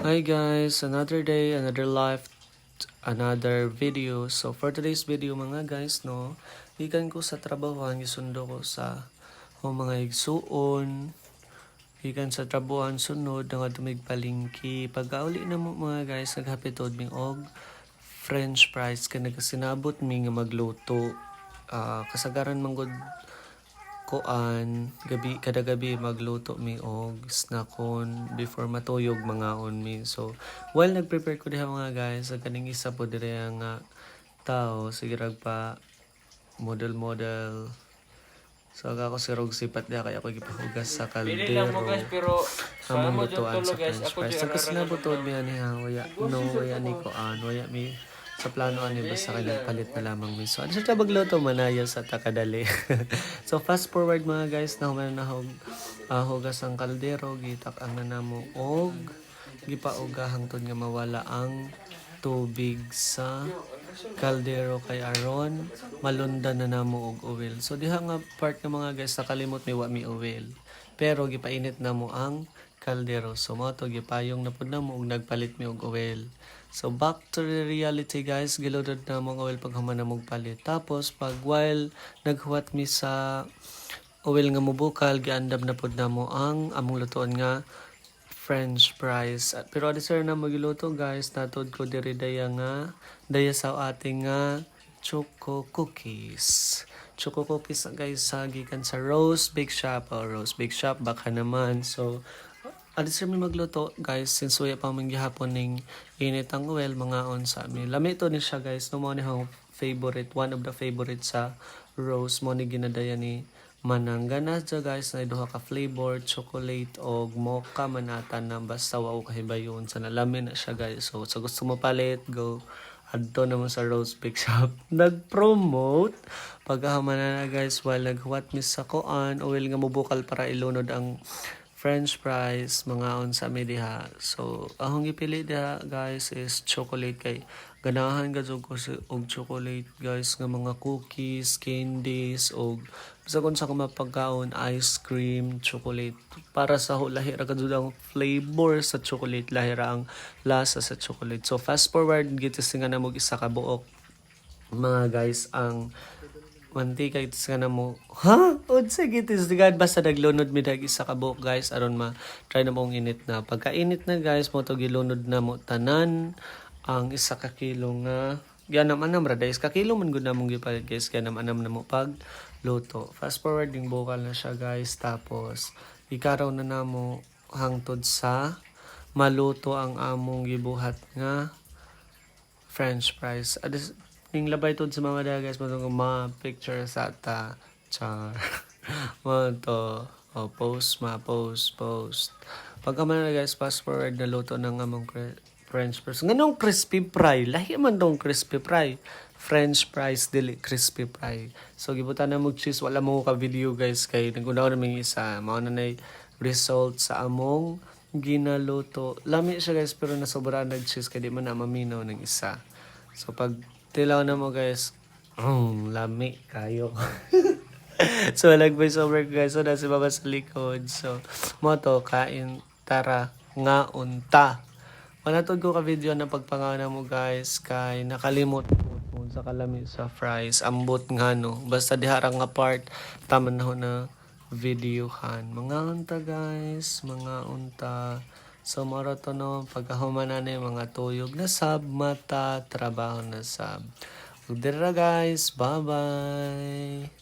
Hi guys, another day, another life, another video. So for today's video mga guys, no, ikan ko sa trabahoan, gisundo ko sa mga igsuon, ikan sa trabahoan sunod nga tumigpalingki. Pagkauli na mo mga guys, naghapitod ming og French fries ka nagasinabot mi nga magluto. Kasagaran manggod gabi kada gabi magluto mi og snackon before matuyog mga on mi. So while nagprepare ko diha mga guys, sa kaning isa po dire nga tao sige pa model. So ako si Rog sipat diha kaya ako gipahugas sa kaldero. Among lutuan sa French fries. Sa kasinabutod mi ani ha, waya ni ko waya mi sa plano ani basta kay nagpalit na lamang mi. So ano siya bagluto manayo sa takadali. So fast forward mga guys, na human na hugas ang kaldero, gitak ang nanamo og gipauga hangtod nga mawala ang tubig sa kaldero kay aron malundan na namo og oil. So diha nga part nga mga guys nakalimot mi wa mi oil. Pero gipainit na mo ang kaldero. So mo to gipayong na pud namo og nagpalit mi og oil. So back to the reality guys, giludod na mo oil pag human na mong palit. Tapos pag while naghuwat mi sa oil nga mubukal, giandam na pud namo ang among lutuon nga French fries. Pero adi sir na magiluto guys, natod ko diri daya sa ating nga choco cookies. Choco cookies guys gikan sa Rose Bake Shop baka naman. So adi sir mi magluto guys, since waya pa man gihapon ning init ang oil mga on sa mi. Lami to ni siya guys, no mo ni hang favorite, one of the favorite sa Rose mo ni ginadaya ni manang ganas dya guys na duha ka flavor, chocolate o mocha manatan na basta wao kahibayon sa nalamin na siya guys. So sa gusto mo palit, go adto naman sa Rose Bake Shop. Nag-promote pagkahaman na guys while naghuwat mi sa koan oil nga mubukal para ilunod ang French fries mga on sa mi diha. So ahong gipili diha guys is chocolate kay ganahan gadzog ko og chocolate guys nga mga cookies, candies og basta kun sa kumapagkaon ice cream, chocolate para sa lahi ra gadzog ang flavor sa chocolate, lahi ra ang lasa sa chocolate. So fast forward gitisingan na mo isa ka buok mga guys ang mantika itis ka na mo. Ha? Unsa gitis God basta naglunod mi dag isa ka buok guys aron try na mong init na. Pagka init na guys mo to gilunod na mo tanan ang isa ka kilo nga ganam-anam ra guys. Ka kilo man gud na mong gipalit guys, ganam-anam na mo pag luto. Fast forward ding bukal na siya guys, tapos ikaraw na namo hangtod sa maluto ang among gibuhat nga French fries. Ning labay tod sa mga guys mo tong mga picture sa ta char mo to post pagka man na guys, fast forward na luto ng among French fries. Nganong crispy fry, lahi man tong crispy fry, French fries dili crispy fry. So gibutan na mo cheese, wala mo ka video guys kay nagunaw na may isa mao na nay result sa among ginaluto. Lami siya guys pero nasobrahan nag cheese kay di man na maminaw ng isa. So pag tilaw na mo guys, lami kayo. So voice over guys, so nasi baba sa likod. So mo to kain tara nga unta. Manatod ko ka video na pagpangana mo guys kay nakalimot mo sa kalami sa fries ambot nga no. Basta diharang nga part taman na ho na videohan. Mga unta guys, mga unta. So marato no pagkahuman na mga tuyog na sab mata trabaho na sab. Udira guys, bye bye.